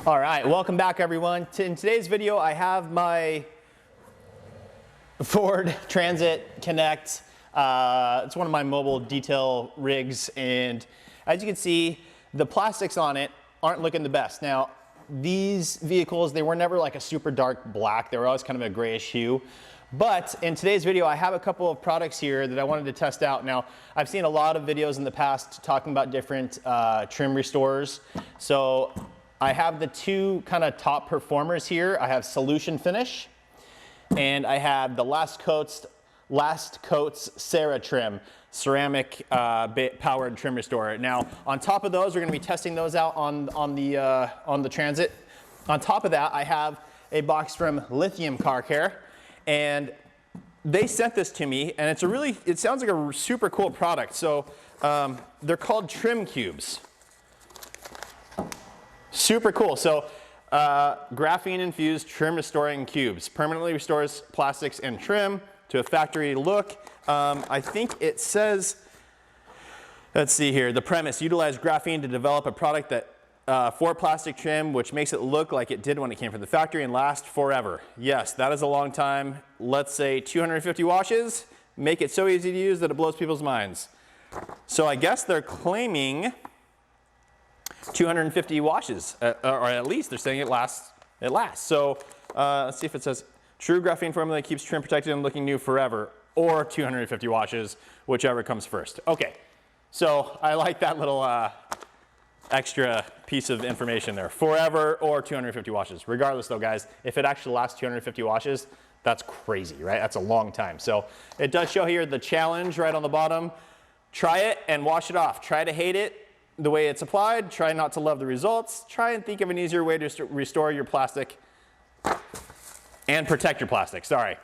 All right, welcome back everyone. In today's video, I have my Ford Transit Connect. It's one of my mobile detail rigs, and as you can see, the plastics on it aren't looking the best. Now, these vehicles, they were never like a super dark black. They were always kind of a grayish hue. But in today's video, I have a couple of products here that I wanted to test out. Now, I've seen a lot of videos in the past talking about different trim restorers. So I have the two kind of top performers here. I have Solution Finish, and I have the Last Coats CeraTrim ceramic powered trim restorer. Now, on top of those, we're going to be testing those out on the Transit. On top of that, I have a box from Lithium Auto Care, and they sent this to me, and it sounds like a super cool product. So they're called TrimCubes. Super cool. So graphene infused trim restoring cubes permanently restores plastics and trim to a factory look. I think it says, let's see here, the premise: utilize graphene to develop a product that for plastic trim, which makes it look like it did when it came from the factory and last forever. Yes, that is a long time. Let's say 250 washes. Make it so easy to use that it blows people's minds. So I guess they're claiming 250 washes, or at least they're saying it lasts. So let's see if it says true graphene formula keeps trim protected and looking new forever, or 250 washes, whichever comes first. Okay, so I like that little extra piece of information there. Forever or 250 washes. Regardless though, guys, if it actually lasts 250 washes, that's crazy, right? That's a long time. So it does show here the challenge right on the bottom. Try it and wash it off. Try to hate it the way it's applied. Try not to love the results. Try and think of an easier way to restore your plastic and protect your plastic. Sorry.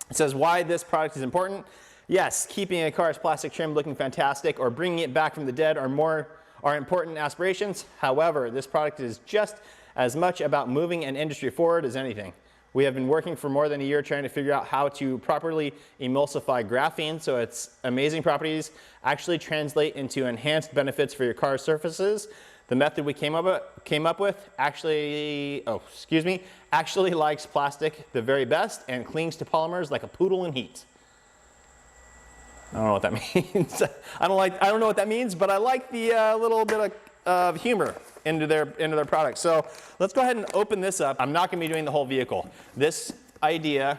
It says why this product is important. Yes, keeping a car's plastic trim looking fantastic or bringing it back from the dead are important aspirations. However, this product is just as much about moving an industry forward as anything. We have been working for more than a year trying to figure out how to properly emulsify graphene so its amazing properties actually translate into enhanced benefits for your car's surfaces. The method we came up with actually likes plastic the very best and clings to polymers like a poodle in heat. I don't know what that means. I don't know what that means, but I like the little bit of humor into their product. So let's go ahead and open this up. I'm not going to be doing the whole vehicle. This video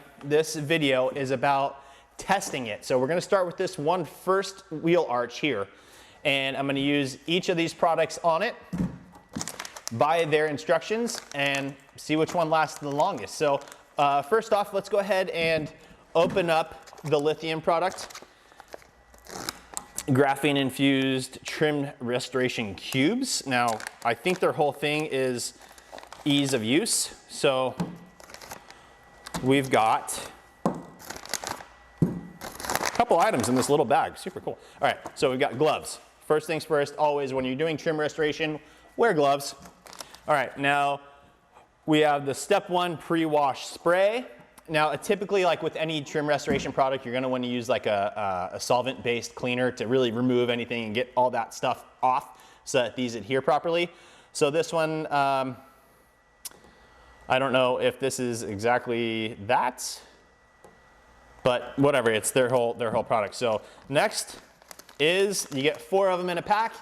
is about testing it. So we're going to start with this one first wheel arch here, and I'm going to use each of these products on it by their instructions and see which one lasts the longest. So first off, let's go ahead and open up the lithium product. Graphene infused trim restoration cubes. Now, I think their whole thing is ease of use. So we've got a couple items in this little bag. Super cool. All right, so we've got gloves. First things first, always when you're doing trim restoration, wear gloves. All right, now we have the step 1 pre-wash spray. Now, typically, like with any trim restoration product, you're going to want to use like a solvent-based cleaner to really remove anything and get all that stuff off so that these adhere properly. So this one, I don't know if this is exactly that, but whatever, it's their whole product. So next is, you get 4 of them in a pack,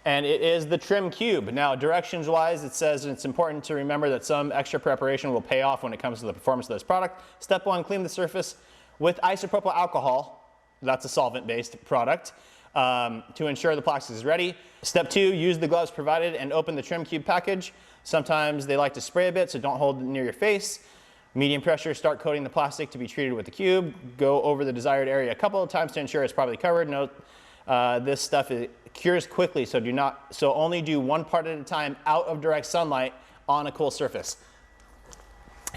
and it is the Trim Cube. Now, directions wise, it says it's important to remember that some extra preparation will pay off when it comes to the performance of this product. Step 1, clean the surface with isopropyl alcohol. That's a solvent-based product to ensure the plastic is ready. Step 2, use the gloves provided and open the Trim Cube package. Sometimes they like to spray a bit, so don't hold it near your face. Medium pressure, start coating the plastic to be treated with the cube. Go over the desired area a couple of times to ensure it's properly covered. Note this stuff cures quickly, so only do one part at a time out of direct sunlight on a cool surface.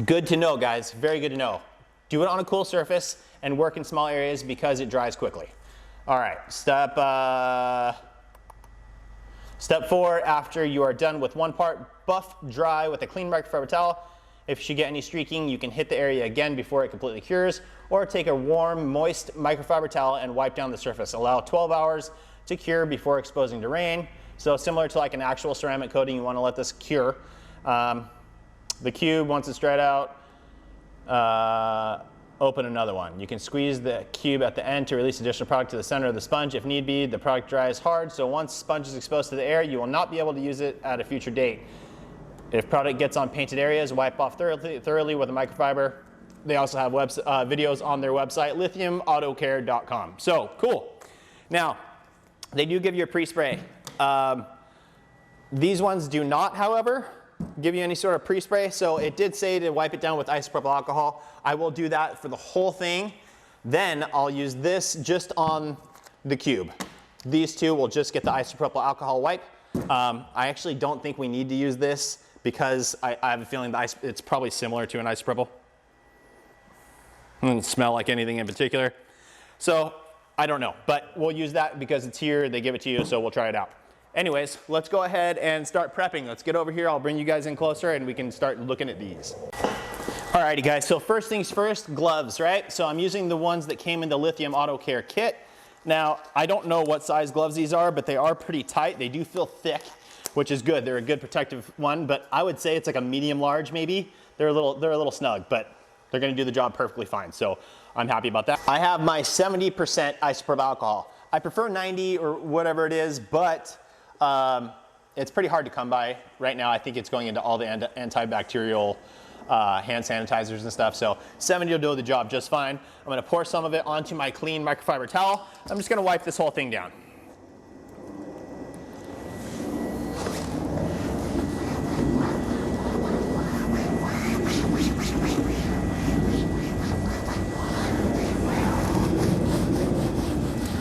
Good to know, guys. Very good to know. Do it on a cool surface and work in small areas because it dries quickly. All right, step 4, after you are done with one part, buff dry with a clean microfiber towel. If you should get any streaking, you can hit the area again before it completely cures, or take a warm, moist microfiber towel and wipe down the surface. Allow 12 hours to cure before exposing to rain. So similar to like an actual ceramic coating, you want to let this cure. The cube, once it's dried out, open another one. You can squeeze the cube at the end to release additional product to the center of the sponge if need be. The product dries hard, so once sponge is exposed to the air, you will not be able to use it at a future date. If product gets on painted areas, wipe off thoroughly with a microfiber. They also have videos on their website, lithiumautocare.com. So cool. Now, they do give you a pre-spray. These ones do not, however, give you any sort of pre-spray. So it did say to wipe it down with isopropyl alcohol. I will do that for the whole thing. Then I'll use this just on the cube. These two will just get the isopropyl alcohol wipe. I actually don't think we need to use this because I have a feeling that it's probably similar to an isopropyl. It doesn't smell like anything in particular. So I don't know, but we'll use that because it's here, they give it to you, so we'll try it out. Anyways, let's go ahead and start prepping. Let's get over here, I'll bring you guys in closer and we can start looking at these. Alrighty guys, so first things first, gloves, right? So I'm using the ones that came in the Lithium Auto Care kit. Now, I don't know what size gloves these are, but they are pretty tight. They do feel thick, which is good. They're a good protective one, but I would say it's like a medium large maybe. They're a little snug, but they're gonna do the job perfectly fine. So I'm happy about that. I have my 70% isopropyl alcohol. I prefer 90 or whatever it is, but it's pretty hard to come by right now. I think it's going into all the antibacterial hand sanitizers and stuff. So 70 will do the job just fine. I'm gonna pour some of it onto my clean microfiber towel. I'm just gonna wipe this whole thing down.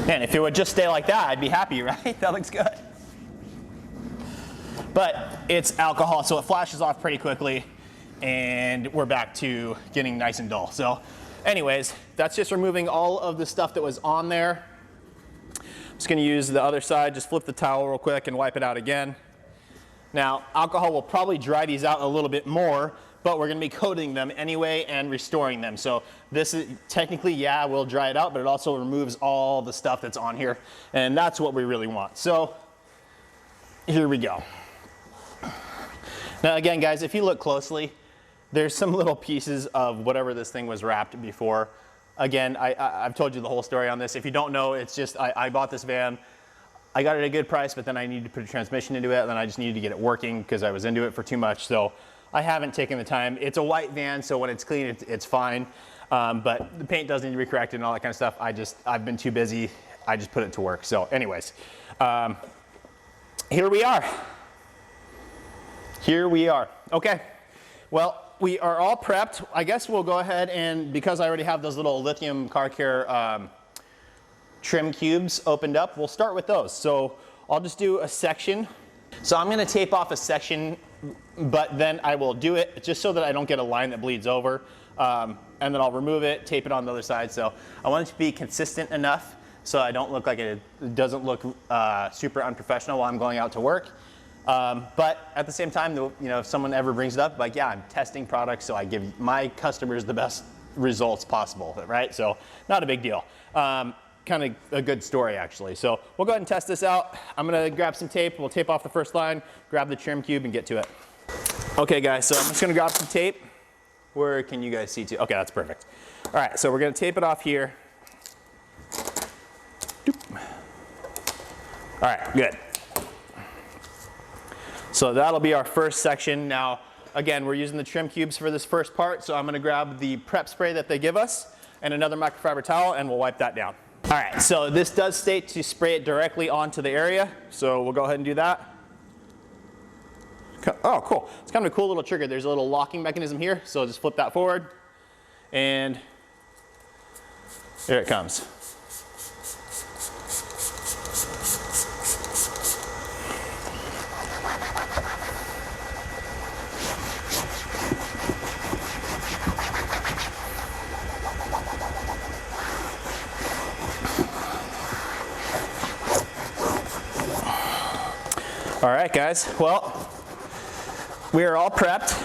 And if it would just stay like that, I'd be happy, right? That looks good. But it's alcohol, so it flashes off pretty quickly, and we're back to getting nice and dull. So anyways, that's just removing all of the stuff that was on there. I'm just gonna use the other side, just flip the towel real quick and wipe it out again. Now, alcohol will probably dry these out a little bit more, but we're gonna be coating them anyway and restoring them. So this is technically, yeah, we'll dry it out, but it also removes all the stuff that's on here. And that's what we really want. So here we go. Now again, guys, if you look closely, there's some little pieces of whatever this thing was wrapped before. Again, I've told you the whole story on this. If you don't know, it's just, I bought this van. I got it at a good price, but then I needed to put a transmission into it, and then I just needed to get it working because I was into it for too much. So I haven't taken the time. It's a white van, so when it's clean, it's fine. But the paint does need to be corrected and all that kind of stuff. I've been too busy. I just put it to work. So anyways, here we are. Here we are. Okay. Well, we are all prepped. I guess we'll go ahead and, because I already have those little Lithium Car Care trim cubes opened up, we'll start with those. So I'll just do a section. So I'm gonna tape off a section, but then I will do it just so that I don't get a line that bleeds over. And then I'll remove it, tape it on the other side. So I want it to be consistent enough so I don't look like it doesn't look super unprofessional while I'm going out to work. But at the same time, you know, if someone ever brings it up, like, yeah, I'm testing products, so I give my customers the best results possible, right? So not a big deal. Kind of a good story, actually. So we'll go ahead and test this out. I'm gonna grab some tape. We'll tape off the first line, grab the trim cube, and get to it. Okay, guys, so I'm just gonna grab some tape. Where can you guys see to? Okay, that's perfect. All right, so we're gonna tape it off here. Doop. All right, good. So that'll be our first section. Now, again, we're using the trim cubes for this first part, so I'm gonna grab the prep spray that they give us and another microfiber towel, and we'll wipe that down. All right, so this does state to spray it directly onto the area, so we'll go ahead and do that. Oh, cool. It's kind of a cool little trigger. There's a little locking mechanism here, so just flip that forward, and there it comes. All right, guys, well, we are all prepped.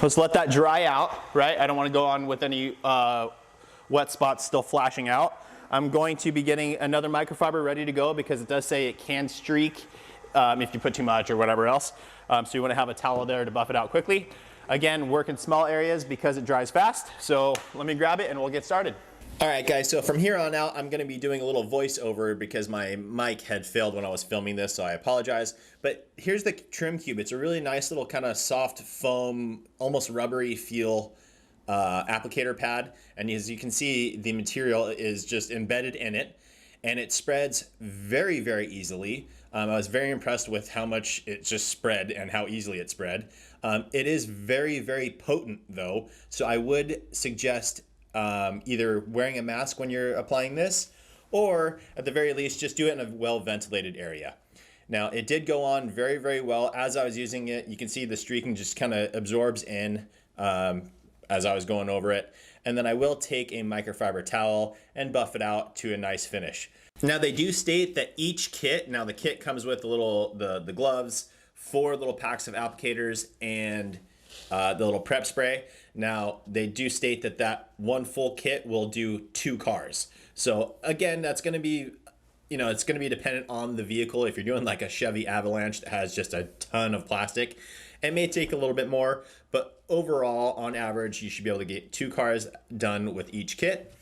Let's let that dry out, right? I don't want to go on with any wet spots still flashing out. I'm going to be getting another microfiber ready to go because it does say it can streak if you put too much or whatever else. So you want to have a towel there to buff it out quickly. Again, work in small areas because it dries fast. So let me grab it and we'll get started. All right, guys, so from here on out, I'm going to be doing a little voiceover because my mic had failed when I was filming this, so I apologize. But here's the TrimCube. It's a really nice little kind of soft foam, almost rubbery feel applicator pad. And as you can see, the material is just embedded in it, and it spreads very, very easily. I was very impressed with how much it just spread and how easily it spread. It is very, very potent, though, so I would suggest either wearing a mask when you're applying this, or at the very least, just do it in a well-ventilated area. Now, it did go on very, very well. As I was using it, you can see the streaking just kind of absorbs in as I was going over it. And then I will take a microfiber towel and buff it out to a nice finish. Now, they do state that each kit, now the kit comes with the gloves, 4 little packs of applicators, and the little prep spray. Now, they do state that one full kit will do 2 cars. So again, that's going to be, it's going to be dependent on the vehicle. If you're doing like a Chevy Avalanche that has just a ton of plastic, it may take a little bit more, but overall, on average, you should be able to get 2 cars done with each kit.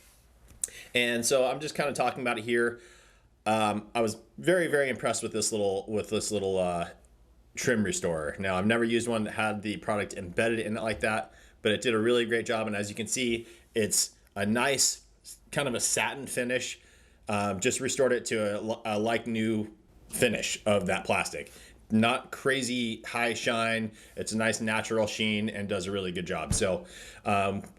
And so I'm just kind of talking about it here. I was very, very impressed with this little trim restorer. Now, I've never used one that had the product embedded in it like that, but it did a really great job. And as you can see, it's a nice kind of a satin finish. Just restored it to a like new finish of that plastic. Not crazy high shine. It's a nice natural sheen and does a really good job. So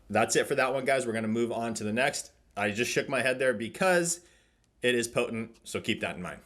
that's it for that one, guys. We're going to move on to the next. I just shook my head there because it is potent, so keep that in mind.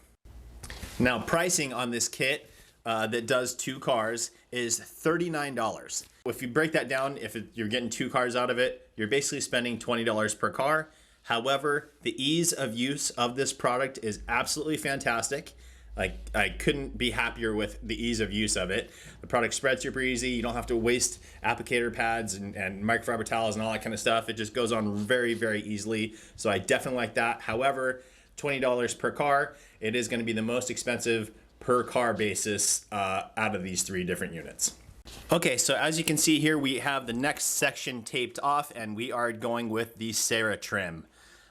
Now, pricing on this kit that does 2 cars is $39. If you break that down, you're getting 2 cars out of it, you're basically spending $20 per car. However, the ease of use of this product is absolutely fantastic. I couldn't be happier with the ease of use of it. The product spreads super easy. You don't have to waste applicator pads and microfiber towels and all that kind of stuff. It just goes on very, very easily. So I definitely like that. However, $20 per car, it is going to be the most expensive per car basis out of these 3 different units. Okay, so as you can see here, we have the next section taped off, and we are going with the CeraTrim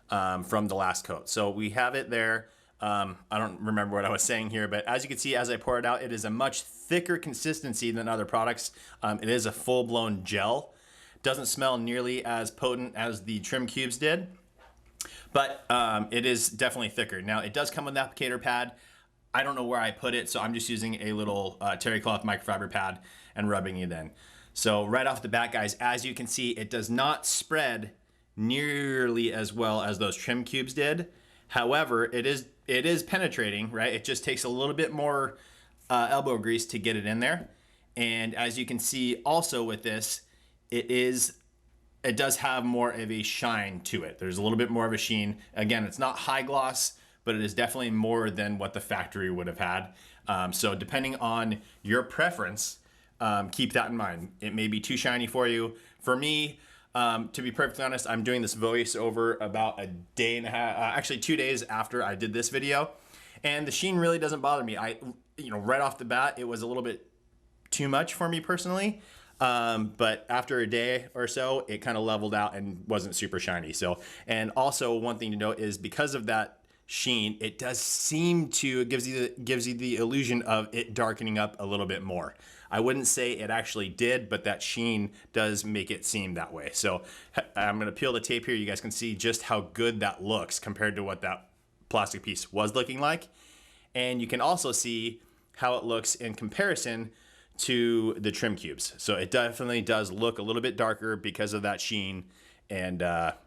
from the last coat. So we have it there. I don't remember what I was saying here, but as you can see, as I pour it out, it is a much thicker consistency than other products. It is a full-blown gel. Doesn't smell nearly as potent as the TrimCubes did, but it is definitely thicker. Now, it does come with an applicator pad. I don't know where I put it, so I'm just using a little terry cloth microfiber pad and rubbing it in. So right off the bat, guys, as you can see, it does not spread nearly as well as those TrimCubes did. However, it is penetrating, right? It just takes a little bit more elbow grease to get it in there. And as you can see also with this, it does have more of a shine to it. There's a little bit more of a sheen. Again, it's not high gloss, but it is definitely more than what the factory would have had. So depending on your preference, keep that in mind. It may be too shiny for you. For me, to be perfectly honest, I'm doing this voiceover about a day and a half, actually 2 days after I did this video, and the sheen really doesn't bother me. Right off the bat, it was a little bit too much for me personally, but after a day or so, it kind of leveled out and wasn't super shiny. So, and also one thing to note is because of that sheen, it does seem to, it gives you the illusion of it darkening up a little bit more. I wouldn't say it actually did, but that sheen does make it seem that way. So I'm going to peel the tape here. You guys can see just how good that looks compared to what that plastic piece was looking like. And you can also see how it looks in comparison to the TrimCubes. So it definitely does look a little bit darker because of that sheen. And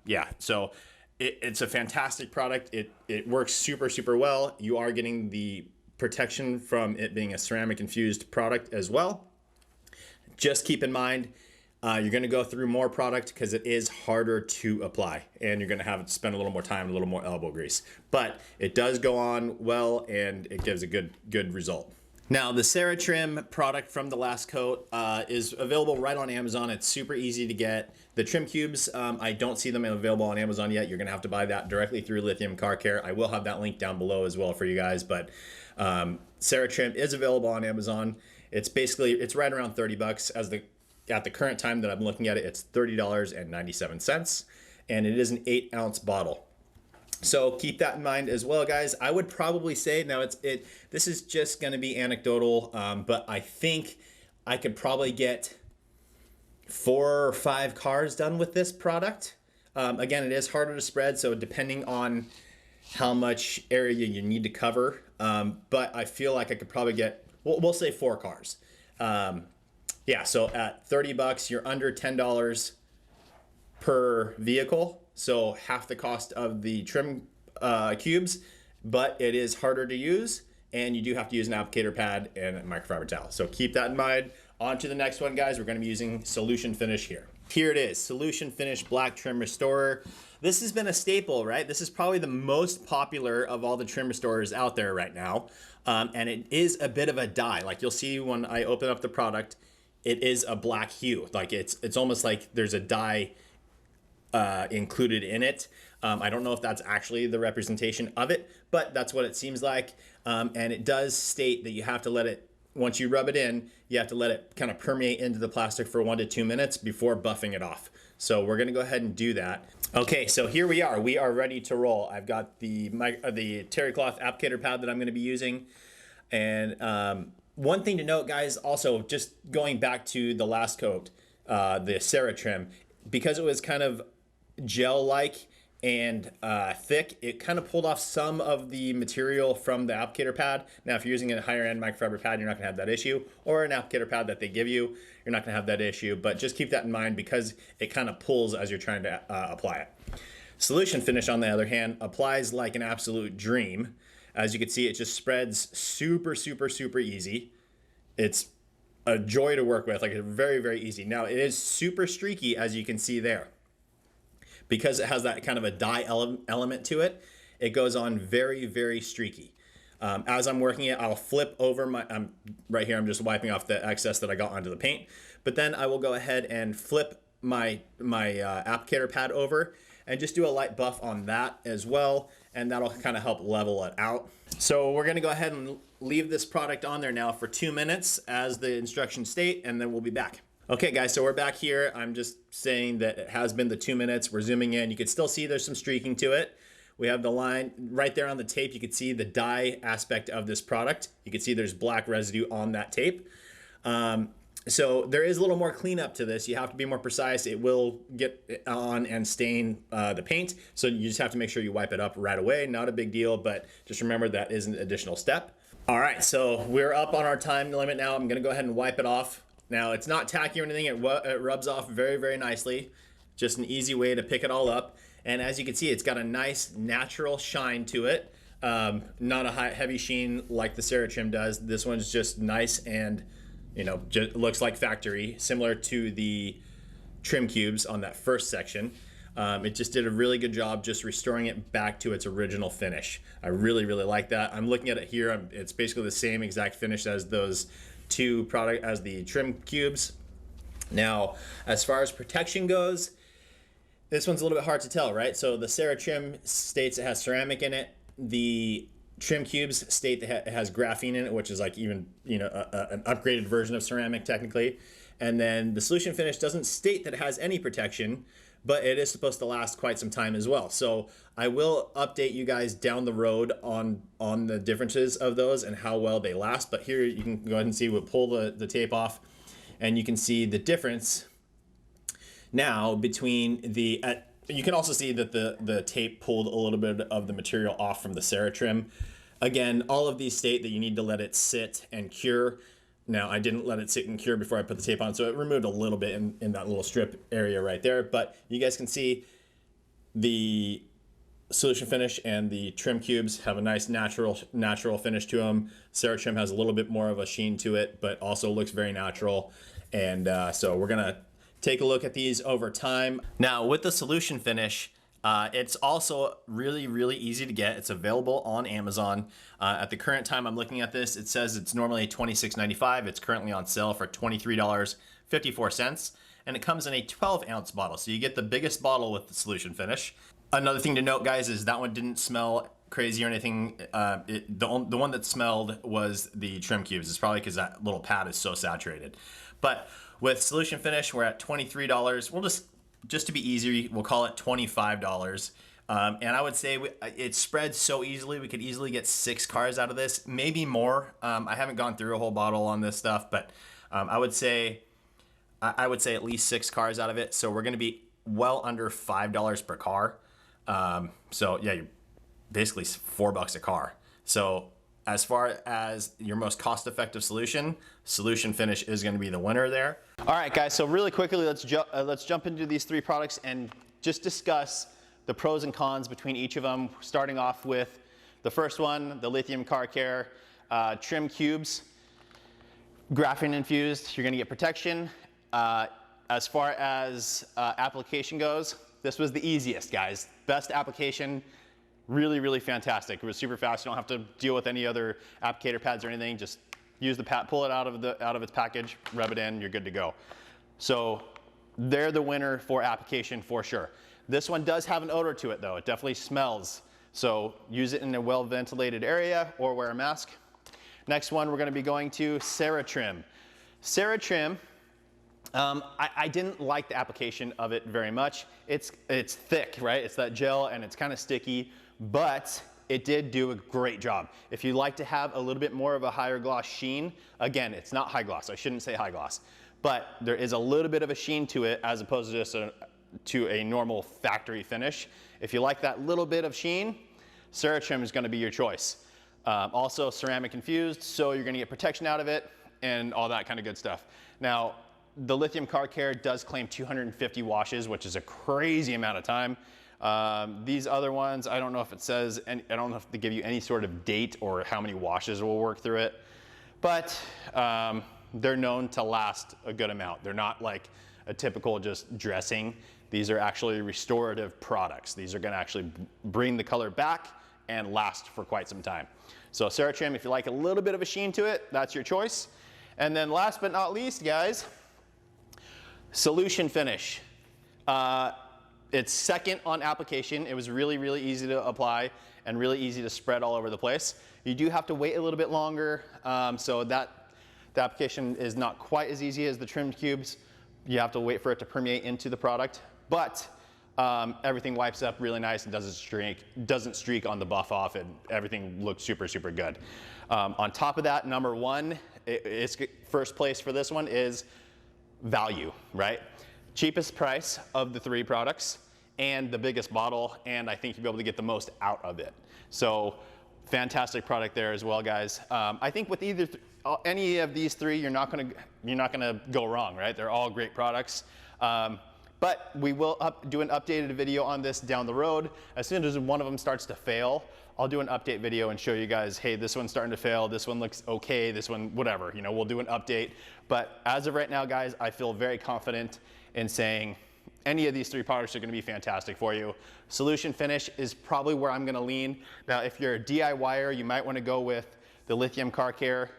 yeah, so it's a fantastic product. It works super, super well. You are getting the protection from it being a ceramic infused product as well. Just keep in mind, you're going to go through more product because it is harder to apply, and you're going to have to spend a little more time, a little more elbow grease. But it does go on well, and it gives a good result. Now, the CeraTrim product from the last coat is available right on Amazon. It's super easy to get. The TrimCubes, I don't see them available on Amazon yet. You're gonna have to buy that directly through Lithium Car Care. I will have that link down below as well for you guys, but CeraTrim is available on Amazon. It's right around 30 bucks at the current time that I'm looking at it. It's $30.97, and it is an 8-ounce bottle. So keep that in mind as well, guys. I would probably say, now this is just gonna be anecdotal, but I think I could probably get 4 or 5 cars done with this product. Again, it is harder to spread, so depending on how much area you need to cover, but I feel like I could probably get, we'll say 4 cars. Yeah, so at 30 bucks, you're under $10 per vehicle. So half the cost of the trim cubes, but it is harder to use, and you do have to use an applicator pad and a microfiber towel. So keep that in mind. On to the next one, guys. We're gonna be using Solution Finish here. Here it is, Solution Finish Black Trim Restorer. This has been a staple, right? This is probably the most popular of all the trim restorers out there right now. And it is a bit of a dye. Like you'll see when I open up the product, it is a black hue. Like it's almost like there's a dye included in it. I don't know if that's actually the representation of it, but that's what it seems like. And it does state that you have to let it, once you rub it in, you have to let it kind of permeate into the plastic for 1 to 2 minutes before buffing it off. So we're gonna go ahead and do that. Okay, so here we are. We are ready to roll. I've got the terry cloth applicator pad that I'm gonna be using. And one thing to note, guys, also just going back to the last coat, the CeraTrim, because it was kind of gel-like and thick, it kind of pulled off some of the material from the applicator pad. Now, if you're using a higher end microfiber pad, you're not gonna have that issue, or an applicator pad that they give you, you're not gonna have that issue, but just keep that in mind because it kind of pulls as you're trying to apply it. Solution Finish, on the other hand, applies like an absolute dream. As you can see, it just spreads super, super, super easy. It's a joy to work with, like very, very easy. Now, it is super streaky, as you can see there. Because it has that kind of a dye element to it, it goes on very, very streaky. As I'm working it, I'll flip over right here, I'm just wiping off the excess that I got onto the paint. But then I will go ahead and flip my applicator pad over and just do a light buff on that as well. And that'll kind of help level it out. So we're gonna go ahead and leave this product on there now for 2 minutes as the instructions state, and then we'll be back. Okay guys, so we're back here. I'm just saying that it has been the 2 minutes. We're zooming in. You can still see there's some streaking to it. We have the line right there on the tape. You can see the dye aspect of this product. You can see there's black residue on that tape. So there is a little more cleanup to this. You have to be more precise. It will get on and stain the paint. So you just have to make sure you wipe it up right away. Not a big deal, but just remember that is an additional step. All right, so we're up on our time limit now. I'm gonna go ahead and wipe it off. Now, it's not tacky or anything. It rubs off very, very nicely. Just an easy way to pick it all up. And as you can see, it's got a nice natural shine to it. Not a heavy sheen like the CeraTrim does. This one's just nice and, you know, just looks like factory, similar to the TrimCubes on that first section. It just did a really good job just restoring it back to its original finish. I really, really like that. I'm looking at it here. It's basically the same exact finish as those the TrimCubes. Now, as far as protection goes, this one's a little bit hard to tell, right? So the CeraTrim states it has ceramic in it. The TrimCubes state that it has graphene in it, which is like even, you know, an upgraded version of ceramic technically. And then the Solution Finish doesn't state that it has any protection, but it is supposed to last quite some time as well. So I will update you guys down the road on the differences of those and how well they last. But here you can go ahead and see, we'll pull the tape off and you can see the difference now between you can also see that the tape pulled a little bit of the material off from the CeraTrim. Again, all of these state that you need to let it sit and cure. Now, I didn't let it sit and cure before I put the tape on, so it removed a little bit in that little strip area right there. But you guys can see the Solution Finish and the TrimCubes have a nice natural finish to them. CeraTrim has a little bit more of a sheen to it, but also looks very natural. And so we're gonna take a look at these over time. Now, with the Solution Finish, It's also really, really easy to get. It's available on Amazon. At the current time I'm looking at this, it says it's normally $26.95. It's currently on sale for $23.54. And it comes in a 12-ounce bottle. So you get the biggest bottle with the Solution Finish. Another thing to note, guys, is that one didn't smell crazy or anything. The one that smelled was the TrimCubes. It's probably because that little pad is so saturated. But with Solution Finish, we're at $23. We'll just to be easier, we'll call it $25. And I would say it spreads so easily. We could easily get 6 cars out of this, maybe more. I haven't gone through a whole bottle on this stuff, but I would say at least 6 cars out of it. So we're going to be well under $5 per car. So yeah, you're basically $4 a car. So as far as your most cost-effective solution, Solution Finish is going to be the winner there. All right, guys, so really quickly, let's jump into these 3 products and just discuss the pros and cons between each of them, starting off with the first one, the Lithium Car Care TrimCubes. Graphene infused, you're gonna get protection. As far as application goes, this was the easiest, guys. Best application, really, really fantastic. It was super fast. You don't have to deal with any other applicator pads or anything. Just use the pad, pull it out of its package, rub it in, you're good to go. So they're the winner for application for sure. This one does have an odor to it though. It definitely smells. So use it in a well-ventilated area or wear a mask. Next one, we're gonna be going to CeraTrim. CeraTrim, I didn't like the application of it very much. It's thick, right? It's that gel and it's kind of sticky, but it did do a great job. If you like to have a little bit more of a higher gloss sheen, again, it's not high gloss. I shouldn't say high gloss, but there is a little bit of a sheen to it as opposed to just to a normal factory finish. If you like that little bit of sheen, CeraTrim is gonna be your choice. Also ceramic infused, so you're gonna get protection out of it and all that kind of good stuff. Now, the Lithium Car Care does claim 250 washes, which is a crazy amount of time. These other ones, I don't know if it says, I don't know if they give you any sort of date or how many washes will work through it, but they're known to last a good amount. They're not like a typical just dressing. These are actually restorative products. These are gonna actually bring the color back and last for quite some time. So CeraTrim, if you like a little bit of a sheen to it, that's your choice. And then last but not least, guys, Solution Finish. It's second on application. It was really, really easy to apply and really easy to spread all over the place. You do have to wait a little bit longer, so the application is not quite as easy as the TrimCubes. You have to wait for it to permeate into the product, but everything wipes up really nice and doesn't streak on the buff off, and everything looks super, super good. On top of that, number one, it's first place for this one is value, right? Cheapest price of the 3 products and the biggest bottle, and I think you'll be able to get the most out of it. So fantastic product there as well, guys. I think with any of these 3, you're not gonna go wrong, right? They're all great products. But we will do an updated video on this down the road. As soon as one of them starts to fail, I'll do an update video and show you guys, hey, this one's starting to fail, this one looks okay, this one, whatever, you know, we'll do an update. But as of right now, guys, I feel very confident in saying any of these 3 products are gonna be fantastic for you. Solution Finish is probably where I'm gonna lean. Now, if you're a DIYer, you might wanna go with the Lithium Car Care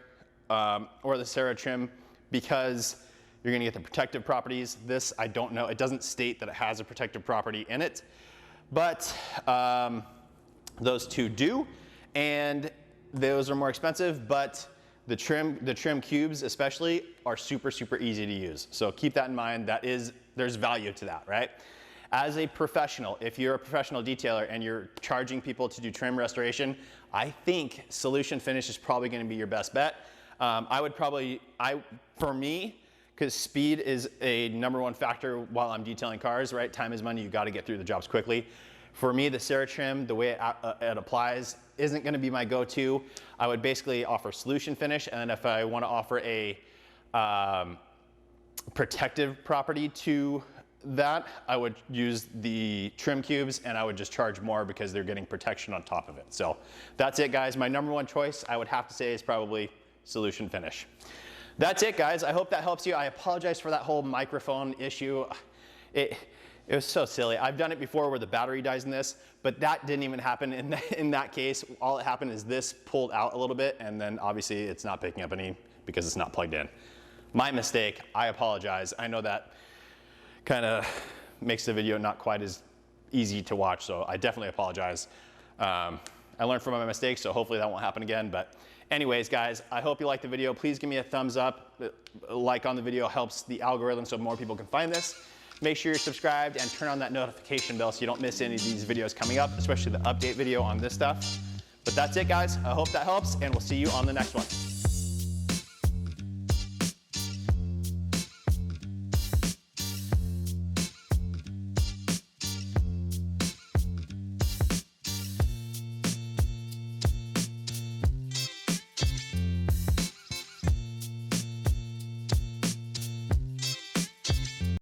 or the CeraTrim because you're gonna get the protective properties. This, I don't know, it doesn't state that it has a protective property in it, but those 2 do, and those are more expensive, but the TrimCubes especially are super, super easy to use. So keep that in mind, there's value to that, right? As a professional, if you're a professional detailer and you're charging people to do trim restoration, I think Solution Finish is probably gonna be your best bet. For me, because speed is a #1 factor while I'm detailing cars, right? Time is money, you gotta get through the jobs quickly. For me, the CeraTrim, the way it applies, isn't gonna be my go-to. I would basically offer Solution Finish, and then if I wanna offer a protective property to that, I would use the TrimCubes, and I would just charge more because they're getting protection on top of it. So that's it, guys. My #1 choice, I would have to say, is probably Solution Finish. That's it, guys. I hope that helps you. I apologize for that whole microphone issue. It was so silly. I've done it before where the battery dies in this, but that didn't even happen in that case. All that happened is this pulled out a little bit, and then obviously it's not picking up any because it's not plugged in. My mistake, I apologize. I know that kind of makes the video not quite as easy to watch, so I definitely apologize. I learned from my mistakes, so hopefully that won't happen again. But anyways, guys, I hope you liked the video. Please give me a thumbs up. A like on the video helps the algorithm so more people can find this. Make sure you're subscribed and turn on that notification bell so you don't miss any of these videos coming up, especially the update video on this stuff. But that's it, guys. I hope that helps, and we'll see you on the next one.